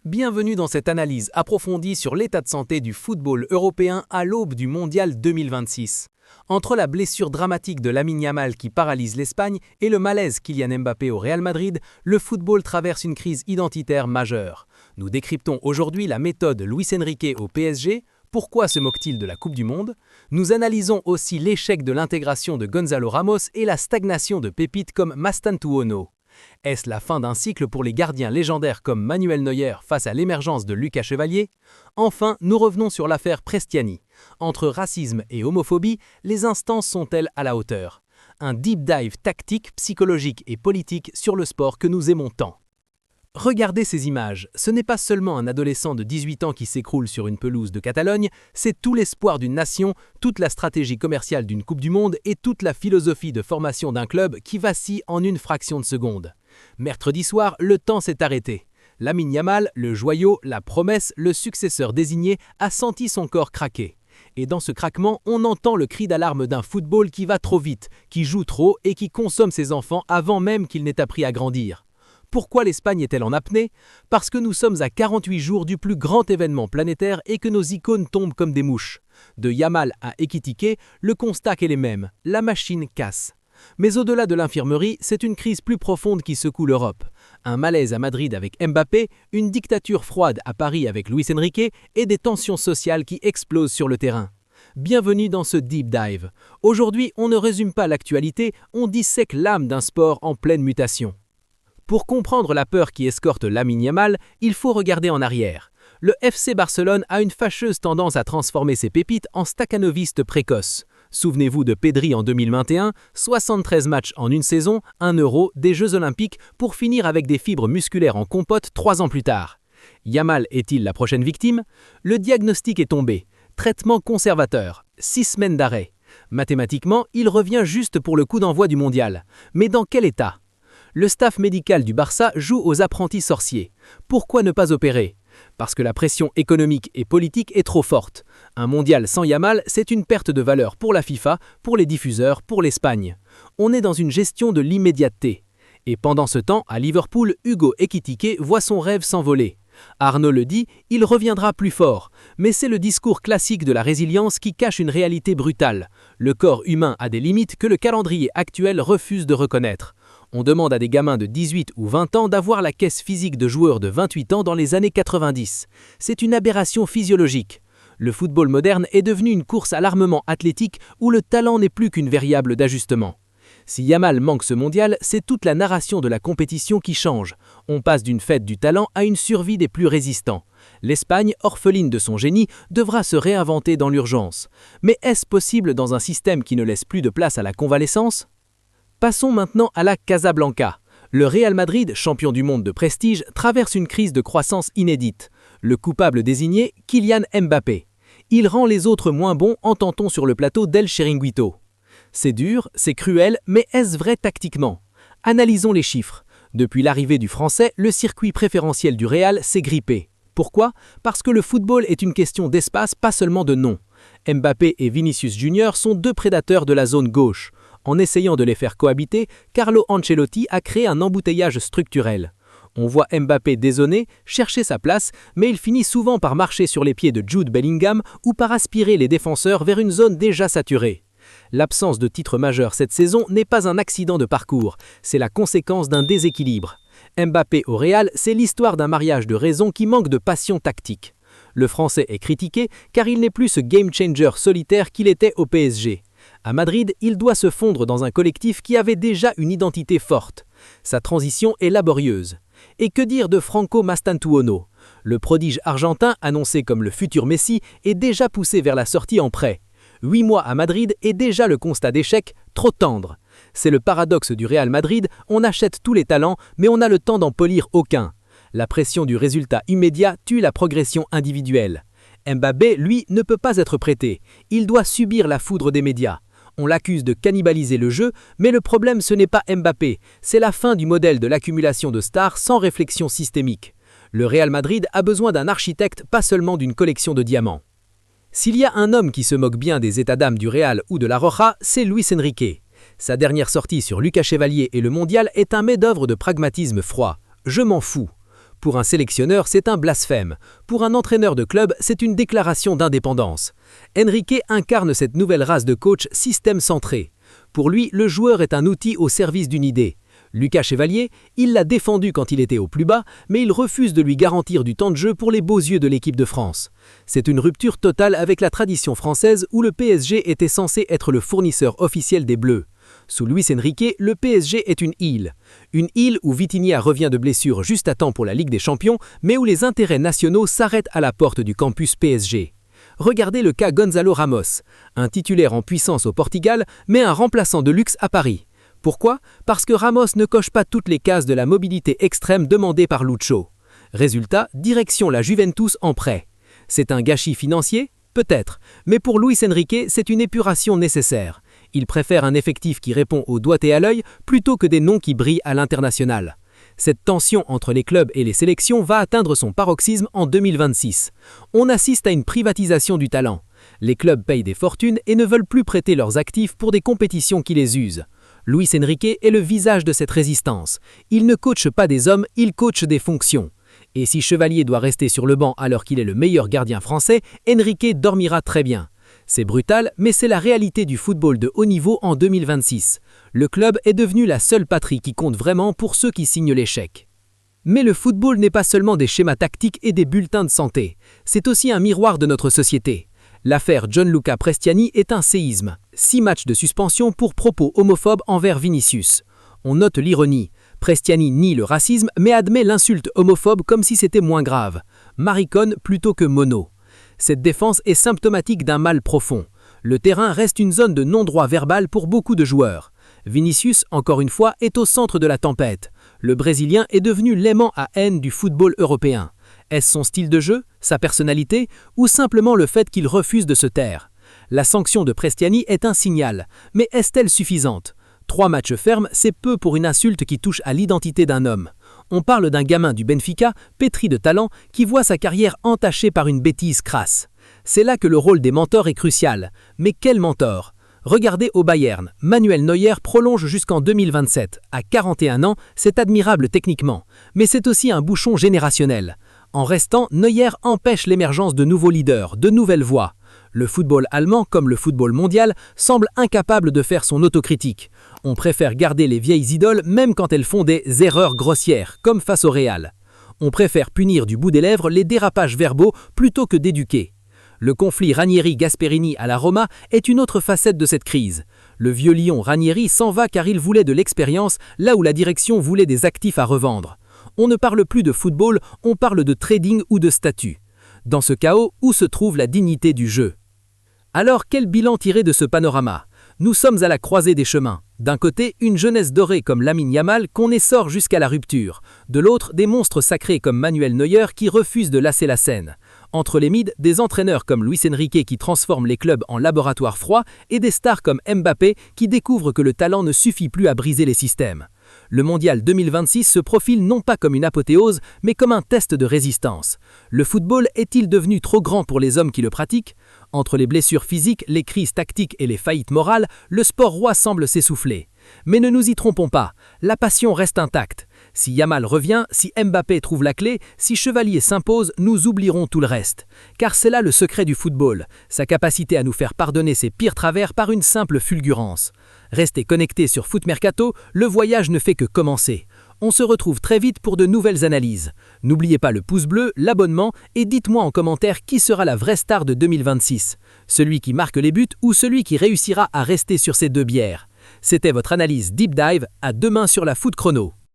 Bienvenue dans cette analyse approfondie sur l'état de santé du football européen à l'aube du Mondial 2026. Entre la blessure dramatique de Lamine Yamal qui paralyse l'Espagne et le malaise Kylian Mbappé au Real Madrid, le football traverse une crise identitaire majeure. Nous décryptons aujourd'hui la méthode Luis Enrique au PSG. Pourquoi se moque-t-il de la Coupe du Monde? Nous analysons aussi l'échec de l'intégration de Gonzalo Ramos et la stagnation de pépites comme Mastantuono. Est-ce la fin d'un cycle pour les gardiens légendaires comme Manuel Neuer face à l'émergence de Lucas Chevalier? Enfin, nous revenons sur l'affaire Prestiani. Entre racisme et homophobie, les instances sont-elles à la hauteur? Un deep dive tactique, psychologique et politique sur le sport que nous aimons tant. Regardez ces images, ce n'est pas seulement un adolescent de 18 ans qui s'écroule sur une pelouse de Catalogne, c'est tout l'espoir d'une nation, toute la stratégie commerciale d'une Coupe du Monde et toute la philosophie de formation d'un club qui vacille en une fraction de seconde. Mercredi soir, le temps s'est arrêté. Lamine Yamal, le joyau, la promesse, le successeur désigné, a senti son corps craquer. Et dans ce craquement, on entend le cri d'alarme d'un football qui va trop vite, qui joue trop et qui consomme ses enfants avant même qu'ils n'aient appris à grandir. Pourquoi l'Espagne est-elle en apnée? Parce que nous sommes à 48 jours du plus grand événement planétaire et que nos icônes tombent comme des mouches. De Yamal à Ekitike, le constat est le même, la machine casse. Mais au-delà de l'infirmerie, c'est une crise plus profonde qui secoue l'Europe. Un malaise à Madrid avec Mbappé, une dictature froide à Paris avec Luis Enrique et des tensions sociales qui explosent sur le terrain. Bienvenue dans ce Deep Dive. Aujourd'hui, on ne résume pas l'actualité, on dissèque l'âme d'un sport en pleine mutation. Pour comprendre la peur qui escorte Lamine Yamal, il faut regarder en arrière. Le FC Barcelone a une fâcheuse tendance à transformer ses pépites en staccanovistes précoces. Souvenez-vous de Pedri en 2021, 73 matchs en une saison, 1 euro, des Jeux Olympiques pour finir avec des fibres musculaires en compote 3 ans plus tard. Yamal est-il la prochaine victime? Le diagnostic est tombé. Traitement conservateur, 6 semaines d'arrêt. Mathématiquement, il revient juste pour le coup d'envoi du mondial. Mais dans quel état? Le staff médical du Barça joue aux apprentis sorciers. Pourquoi ne pas opérer? Parce que la pression économique et politique est trop forte. Un mondial sans Yamal, c'est une perte de valeur pour la FIFA, pour les diffuseurs, pour l'Espagne. On est dans une gestion de l'immédiateté. Et pendant ce temps, à Liverpool, Hugo Ekitike voit son rêve s'envoler. Arnaud le dit, il reviendra plus fort. Mais c'est le discours classique de la résilience qui cache une réalité brutale. Le corps humain a des limites que le calendrier actuel refuse de reconnaître. On demande à des gamins de 18 ou 20 ans d'avoir la caisse physique de joueurs de 28 ans dans les années 90. C'est une aberration physiologique. Le football moderne est devenu une course à l'armement athlétique où le talent n'est plus qu'une variable d'ajustement. Si Yamal manque ce mondial, c'est toute la narration de la compétition qui change. On passe d'une fête du talent à une survie des plus résistants. L'Espagne, orpheline de son génie, devra se réinventer dans l'urgence. Mais est-ce possible dans un système qui ne laisse plus de place à la convalescence? Passons maintenant à la Casablanca. Le Real Madrid, champion du monde de prestige, traverse une crise de croissance inédite. Le coupable désigné, Kylian Mbappé. Il rend les autres moins bons, entend-on sur le plateau d'El Chiringuito. C'est dur, c'est cruel, mais est-ce vrai tactiquement? Analysons les chiffres. Depuis l'arrivée du Français, le circuit préférentiel du Real s'est grippé. Pourquoi? Parce que le football est une question d'espace, pas seulement de nom. Mbappé et Vinicius Junior sont deux prédateurs de la zone gauche. En essayant de les faire cohabiter, Carlo Ancelotti a créé un embouteillage structurel. On voit Mbappé désonner, chercher sa place, mais il finit souvent par marcher sur les pieds de Jude Bellingham ou par aspirer les défenseurs vers une zone déjà saturée. L'absence de titre majeur cette saison n'est pas un accident de parcours, c'est la conséquence d'un déséquilibre. Mbappé au Real, c'est l'histoire d'un mariage de raison qui manque de passion tactique. Le Français est critiqué car il n'est plus ce game changer solitaire qu'il était au PSG. À Madrid, il doit se fondre dans un collectif qui avait déjà une identité forte. Sa transition est laborieuse. Et que dire de Franco Mastantuono? Le prodige argentin, annoncé comme le futur Messi, est déjà poussé vers la sortie en prêt. 8 mois à Madrid et déjà le constat d'échec, trop tendre. C'est le paradoxe du Real Madrid, on achète tous les talents, mais on n'a le temps d'en polir aucun. La pression du résultat immédiat tue la progression individuelle. Mbappé, lui, ne peut pas être prêté. Il doit subir la foudre des médias. On l'accuse de cannibaliser le jeu, mais le problème ce n'est pas Mbappé, c'est la fin du modèle de l'accumulation de stars sans réflexion systémique. Le Real Madrid a besoin d'un architecte, pas seulement d'une collection de diamants. S'il y a un homme qui se moque bien des états d'âme du Real ou de la Roja, c'est Luis Enrique. Sa dernière sortie sur Lucas Chevalier et le mondial est un main-d'œuvre de pragmatisme froid. Je m'en fous. Pour un sélectionneur, c'est un blasphème. Pour un entraîneur de club, c'est une déclaration d'indépendance. Enrique incarne cette nouvelle race de coach système centré. Pour lui, le joueur est un outil au service d'une idée. Lucas Chevalier, il l'a défendu quand il était au plus bas, mais il refuse de lui garantir du temps de jeu pour les beaux yeux de l'équipe de France. C'est une rupture totale avec la tradition française où le PSG était censé être le fournisseur officiel des Bleus. Sous Luis Enrique, le PSG est une île. Une île où Vitinha revient de blessure juste à temps pour la Ligue des Champions, mais où les intérêts nationaux s'arrêtent à la porte du campus PSG. Regardez le cas Gonzalo Ramos, un titulaire en puissance au Portugal, mais un remplaçant de luxe à Paris. Pourquoi ? Parce que Ramos ne coche pas toutes les cases de la mobilité extrême demandée par Lucho. Résultat, direction la Juventus en prêt. C'est un gâchis financier ? Peut-être, mais pour Luis Enrique, c'est une épuration nécessaire. Il préfère un effectif qui répond au doigt et à l'œil plutôt que des noms qui brillent à l'international. Cette tension entre les clubs et les sélections va atteindre son paroxysme en 2026. On assiste à une privatisation du talent. Les clubs payent des fortunes et ne veulent plus prêter leurs actifs pour des compétitions qui les usent. Luis Enrique est le visage de cette résistance. Il ne coache pas des hommes, il coache des fonctions. Et si Chevalier doit rester sur le banc alors qu'il est le meilleur gardien français, Enrique dormira très bien. C'est brutal, mais c'est la réalité du football de haut niveau en 2026. Le club est devenu la seule patrie qui compte vraiment pour ceux qui signent les chèques. Mais le football n'est pas seulement des schémas tactiques et des bulletins de santé. C'est aussi un miroir de notre société. L'affaire Gianluca Prestiani est un séisme. 6 matchs de suspension pour propos homophobes envers Vinicius. On note l'ironie. Prestiani nie le racisme mais admet l'insulte homophobe comme si c'était moins grave. Maricone plutôt que mono. Cette défense est symptomatique d'un mal profond. Le terrain reste une zone de non-droit verbal pour beaucoup de joueurs. Vinicius, encore une fois, est au centre de la tempête. Le Brésilien est devenu l'aimant à haine du football européen. Est-ce son style de jeu, sa personnalité, ou simplement le fait qu'il refuse de se taire ? La sanction de Prestiani est un signal, mais est-elle suffisante ? 3 matchs fermes, c'est peu pour une insulte qui touche à l'identité d'un homme. On parle d'un gamin du Benfica, pétri de talent, qui voit sa carrière entachée par une bêtise crasse. C'est là que le rôle des mentors est crucial. Mais quel mentor ? Regardez au Bayern, Manuel Neuer prolonge jusqu'en 2027. À 41 ans, c'est admirable techniquement, mais c'est aussi un bouchon générationnel. En restant, Neuer empêche l'émergence de nouveaux leaders, de nouvelles voix. Le football allemand, comme le football mondial, semble incapable de faire son autocritique. On préfère garder les vieilles idoles même quand elles font des erreurs grossières, comme face au Real. On préfère punir du bout des lèvres les dérapages verbaux plutôt que d'éduquer. Le conflit Ranieri-Gasperini à la Roma est une autre facette de cette crise. Le vieux lion Ranieri s'en va car il voulait de l'expérience là où la direction voulait des actifs à revendre. On ne parle plus de football, on parle de trading ou de statut. Dans ce chaos, où se trouve la dignité du jeu ? Alors, quel bilan tirer de ce panorama ? Nous sommes à la croisée des chemins. D'un côté, une jeunesse dorée comme Lamine Yamal qu'on essore jusqu'à la rupture. De l'autre, des monstres sacrés comme Manuel Neuer qui refusent de lasser la scène. Entre les mids, des entraîneurs comme Luis Enrique qui transforment les clubs en laboratoire froid et des stars comme Mbappé qui découvrent que le talent ne suffit plus à briser les systèmes. Le mondial 2026 se profile non pas comme une apothéose, mais comme un test de résistance. Le football est-il devenu trop grand pour les hommes qui le pratiquent ? Entre les blessures physiques, les crises tactiques et les faillites morales, le sport roi semble s'essouffler. Mais ne nous y trompons pas, la passion reste intacte. Si Yamal revient, si Mbappé trouve la clé, si Chevalier s'impose, nous oublierons tout le reste. Car c'est là le secret du football, sa capacité à nous faire pardonner ses pires travers par une simple fulgurance. Restez connectés sur Foot Mercato, le voyage ne fait que commencer. On se retrouve très vite pour de nouvelles analyses. N'oubliez pas le pouce bleu, l'abonnement et dites-moi en commentaire qui sera la vraie star de 2026. Celui qui marque les buts ou celui qui réussira à rester sur ses 2 bières. C'était votre analyse Deep Dive, à demain sur la Foot Chrono.